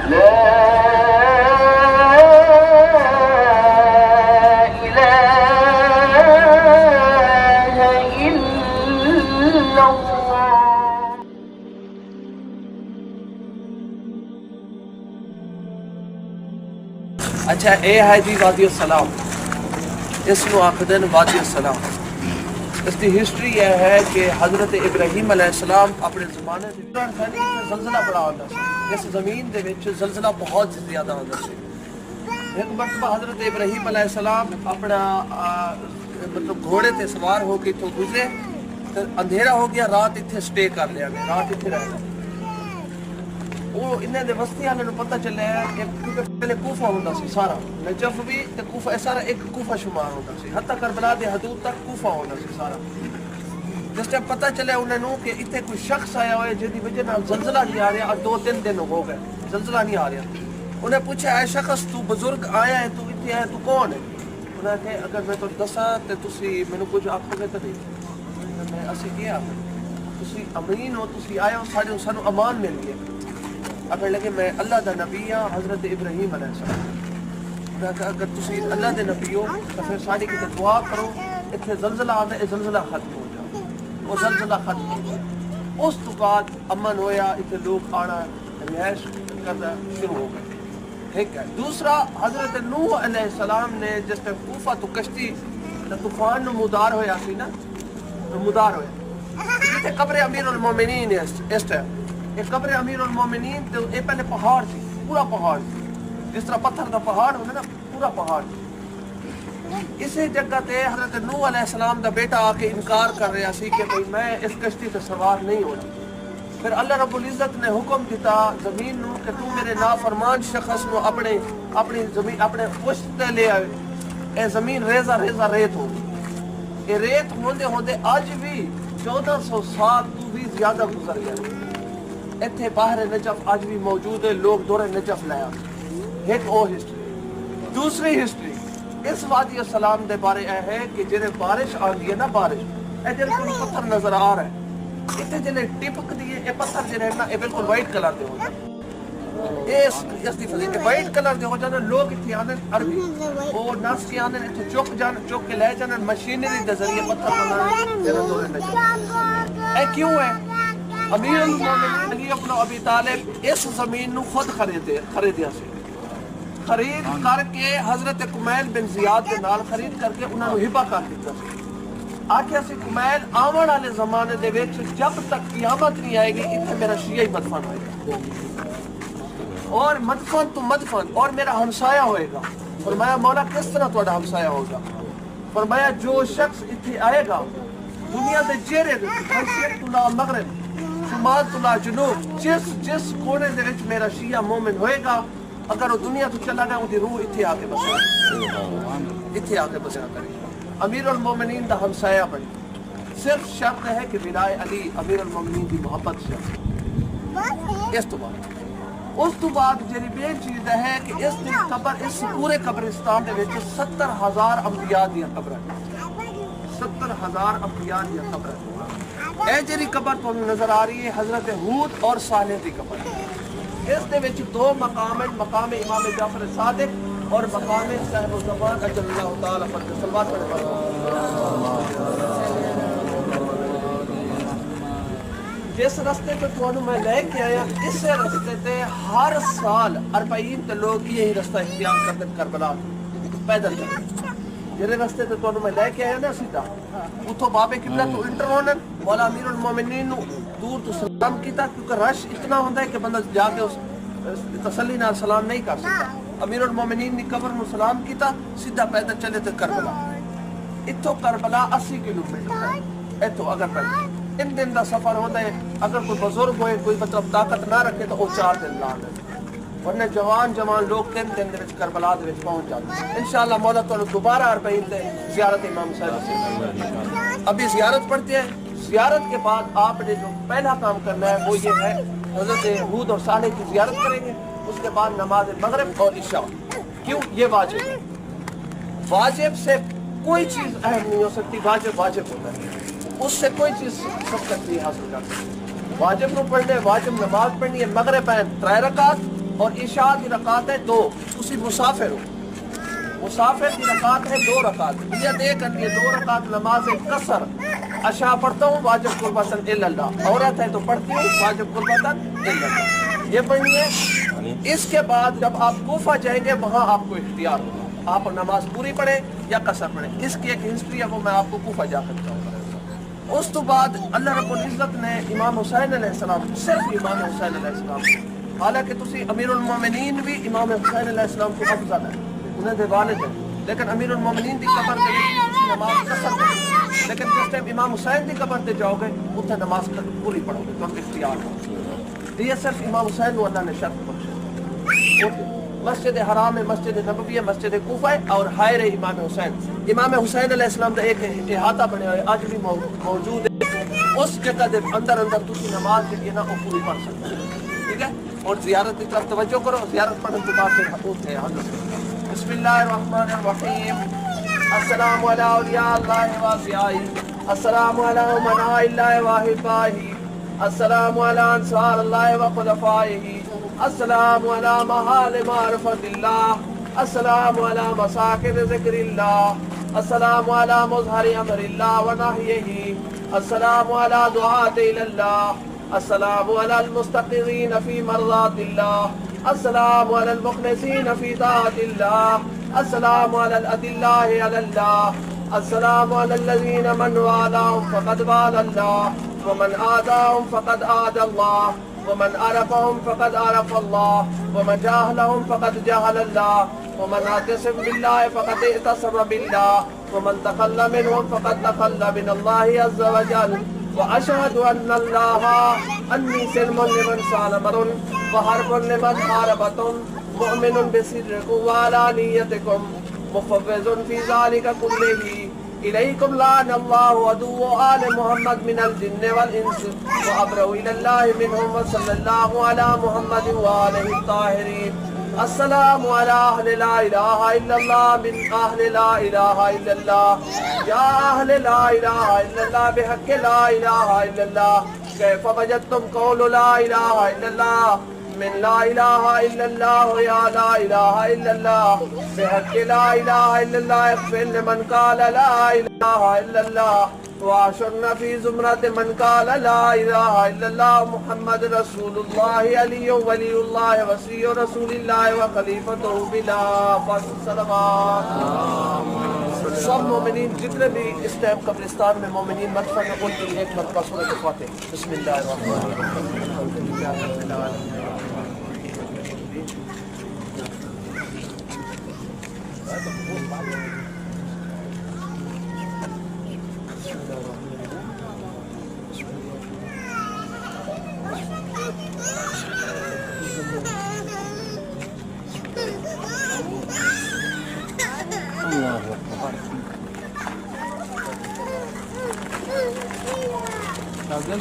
اچھا اے ہے جی وادی السلام، اس کو آخدن وادی السلام. اس کی ہسٹری یہ ہے کہ حضرت ابراہیم علیہ السلام اپنے زمانے زلزلہ بڑا ہوتا ہے. اس زمین دے وچ زلزلہ بہت زیادہ ہوتا ہے. ایک مرتبہ حضرت ابراہیم علیہ السلام اپنا مطلب گھوڑے تے سوار ہو کے تو گزرے، اندھیرا ہو گیا، رات اتنے سٹے کر لیا گیا، رات اتنے رہ گیا. وہ انہیں دے وسطی والے پتہ چلے ہے کہ پہلے کوفہ ہوتا سی سارا، نجف بھی تے کوفہ سارا ایک کوفہ شمار ہوتا سی، حتیٰ کربلا دے حدود تک کوفہ ہوتا سی سارا. جس ٹائم پتہ چلے انہوں کہ اتنے کوئی شخص آیا ہوئے جس کی وجہ سے زلزلہ نہیں آ رہا، اور 2-3 دن ہو گئے زلزلہ نہیں آ رہا. انہیں پوچھا اے شخص تو بزرگ آیا ہے، تو اتنے آیا، تو کون ہے؟ انہوں نے کہا اگر میں تو دساں تو تسی مینوں کچھ آکھو گے تو نہیں، میں اسی کیا آخر تسی امین ہو، تسی آئے ہو، سانو امان مل گیا. اگر لگے میں اللہ دا نبی ہاں، حضرت ابراہیم علیہ السلام. اگر تسی اللہ دے نبی ہو تو پھر ساری کتے دعا کرو، اتنے زلزلہ آتا ہے، یہ زلزلہ ختم ہو جائے. وہ زلزلہ ختم ہو جائے. اس تو بعد امن ہویا، اتنے لوگ آنا رہائش کرنا شروع ہو گئے. ٹھیک ہے. دوسرا حضرت نوح علیہ السلام نے جس طرح کوفہ تو کشتی طوفان نمودار ہویا سی نا، نمودار ہویا جیسے قبر امیر المومنین ہے. اس طرح ایک قبر امیر المومنین تو یہ پہلے پہاڑ سی، پورا پہاڑ سی، جس طرح پتھر کا پہاڑ ہوتا نا، پورا پہاڑ سی. اسی جگہ تے حضرت نوح علیہ السلام دا بیٹا آ کے انکار کر رہا سی کہ بھئی میں اس کشتی سے سوار نہیں ہونا. پھر اللہ رب العزت نے حکم دیتا زمین نو کہ تو میرے نافرمان شخص نو اپنی زمین اپنے پشت تے لے آئے. اے زمین ریزہ ریزہ ریت ہوگی. یہ ریت ہوندے ہوندے آج بھی 1400 سال تو بھی زیادہ گزر گیا. اتنے باہر نجف آج بھی موجود ہے، لوگ دور نجف لیا. ایک او ہسٹری. دوسری ہسٹری اس وادی السلام دے بارے اے ہے کہ جنہیں بارش آندی ہے نا، بارش اے جنہیں کوئی پتھر نظر آ رہا ہے، اتنے جنہیں ٹپک دیئے اے پتھر جنہیں نا اے بالکل وائٹ کلر دے ہو جاتے. اس دی فضیل وائٹ کلر دے ہو جاتے. لوگ اتنے آنے عربی وہ ناس کے آنے اتنے چوک کے لے جانے مشینری دے ذریعے پتھر بنانے جنہیں دور نجف. اے کیوں ہے؟ امیر المومنین علی ابن ابی طالب اس زمین نو خود خریدیا سے، خرید کر کے حضرت کمیل بن زیاد کے نال خرید کر کے انہوں نے ہبہ کر دیتا سی. آکھیا سی کمیل آون والے زمانے دے وچ جب تک قیامت نہیں آئے گی اتنے میرا شیعہ مدفن ہوئے گا، اور مدفن تو مدفن، اور میرا ہمسایہ ہوئے گا. فرمایا مولا کس طرح تہاڈا ہمسایہ ہوگا؟ فرمایا جو شخص اتنے آئے گا دنیا دے چہرے مشرق تو مغرب شمال تو جنوب جس کونے دے وچ میرا شیعہ مومن ہوئے گا، اگر وہ دنیا تو چلا گیا وہ روح اتنے آ کے بسے، اتنے آ کے بسیا کرے. امیر المومنین دا ہمسایہ بنی. صرف شرط ہے کہ ولائے علی امیر المومنین دی محبت سے. اس تو بعد جنی بین چیز ہے کہ اس دن قبر اس پورے قبرستان دے وچ 70,000 انبیاء دی قبر ہے. 70,000 انبیاء دی قبر ہے. اے جری قبر تو نظر آ رہی ہے حضرت ہود اور صالح دی قبر ہے. اس دے وچ 2 مقام ہیں، مقام امام جعفر صادق اور مقام صاحب الزمان اجل اللہ تعالی پر صلوات جس رستے پہ تھانوں میں لے کے آیا، اس رستے تے ہر سال 40 تے لوگ یہی رستہ اختیار کرتے کربلا پیدل چلتے. جہے رستے تے تھانوں میں لے کے آیا نا سیدھا اتھوں بابے قبلہ تو انٹر ہونا، مولا امیر المومنین نو دور تو سلام کیتا کیونکہ رش اتنا ہوتا ہے کہ بندہ جا کے اس تسلی نال سلام نہیں کر سکتا. امیر المومنین نے قبر نو سلام کیتا، سیدھا پیدل چلے تے کربلا. اتھوں کربلا 80 کلومیٹر ہے. اتھوں اگر پیدل 3 دن دا سفر ہوتا ہے. اگر کوئی بزرگ ہوئے، کوئی مطلب طاقت نہ رکھے تو وہ 4 دن لا دے، ورنہ جوان لوگ 3 دن دے وچ کربلا دے وچ پہنچ جاتے ہیں. انشاءاللہ مولا تعالی دوبارہ 40 تے زیارت امام صاحب سے. ابھی زیارت پڑھتے ہیں. زیارت کے بعد آپ نے جو پہلا کام کرنا ہے وہ یہ ہے حضرت ہود اور صالح کی زیارت کریں گے. اس کے بعد نماز مغرب اور عشاء. کیوں؟ یہ واجب ہے. واجب سے کوئی چیز اہم نہیں ہو سکتی. واجب واجب ہوتا ہے، اس سے کوئی چیز سبقت نہیں حاصل کر سکتی. واجب نو پڑھنے، واجب نماز پڑھنی ہے. مغرب ہے 3 رکعت، اور عشاء کی رکعت ہے 2. تسی مسافر ہو, مسافر کی رکعت ہے 2 رکعت. نیت یہ کرنی ہے 2 رکعت نماز قصر. عشاء پڑھتا ہوں واجب قربتاً الا اللہ, عورت ہے تو پڑھتی ہوں واجب قربتاً الا اللہ. یہ پڑھیے. اس کے بعد جب آپ کوفہ جائیں گے وہاں آپ کو اختیار ہوگا, آپ نماز پوری پڑھیں یا قصر پڑھیں. اس کی ایک ہسٹری ہے, وہ میں آپ کو کوفہ جا کر بتاؤں گا. اس تو بعد اللہ رب العزت نے امام حسین علیہ السلام, صرف امام حسین علیہ السلام, حالانکہ تسی امیر المومنین بھی امام حسین علیہ السلام کو افضل ہے, انہیں دے والد ہیں, لیکن امیر المومنین کی قبر دے تسی نماز قصر پڑھیں, لیکن جس ٹائم امام حسین کی قبر تے جاؤ گے اتنے نماز پوری پڑھو گے تو اختیار ہو. یہ صرف امام حسین کو اللہ نے شرط بخشی. مسجد حرام ہے, مسجد نبوی ہے, مسجد کوفہ ہے, اور حائر امام حسین. امام حسین علیہ السلام کا ایک احاطہ بنے ہوئے آج بھی موجود ہے. اس جگہ دے اندر تسی نماز جو نا وہ پوری پڑھ سکتے ہیں. ٹھیک ہے, اور زیارت کی طرف توجہ کرو. زیارت پڑھنے کے بعد پھر ہوتے ہیں حضرت. بسم اللہ الرحمن الرحیم. السلام علی اولیاء اللہ و اصفیائہ, السلام علی امناء اللہ و احبائہ, السلام علی انصار اللہ و خلفائہ, السلام علی محال معرفت اللہ, السلام علی مساکن ذکر اللہ, السلام علی مظہر امر اللہ و نحیہ, السلام علی دعات اللہ, السلام علی المستقرین فی مرضات اللہ, السلام علی المخلصین فی طاعت اللہ, السلام علی الادلہ علی اللہ, السلام علی الذین من والاهم فقد والى اللہ, ومن آداهم فقد آدى الله, ومن عرفهم فقد عرف الله, ومن جاهلهم فقد جاهل الله, ومن اعتصم بالله فقد اعتصم بالله, ومن تخلى منهم فقد تخلى من الله عز وجل. وأشهد أن الله أني سلم لمن سالمر وحرب لمن حاربتم, مؤمن بسركم وعلانيتكم, مفوض في ذلك كله إليكم لعن الله عدو آل محمد من الجن والإنس, وأبرأ إلى الله منهم, وصلى الله على محمد وآله الطاهرين. السلام على أهل لا إله إلا الله من أهل لا إله إلا الله, يا أهل لا إله إلا الله بحق لا إله إلا الله, كيف وجدتم قول لا إله إلا الله من لا إله إلا الله, يا لا إله إلا الله بحق لا إله إلا الله, اغفر لمن قال لا إله إلا الله, واشرنا في زمرة من قال لا إله إلا الله, محمد رسول الله علي ولي الله وصي رسول الله وخليفته بلا فصل. صلوات. سب مومنین جتنے بھی اس ٹائم قبرستان میں مومنین مدفن ہیں ان کے لیے ایک مرتبہ سورۃ فاتحہ. بسم اللہ الرحمن الرحیم. Aldın?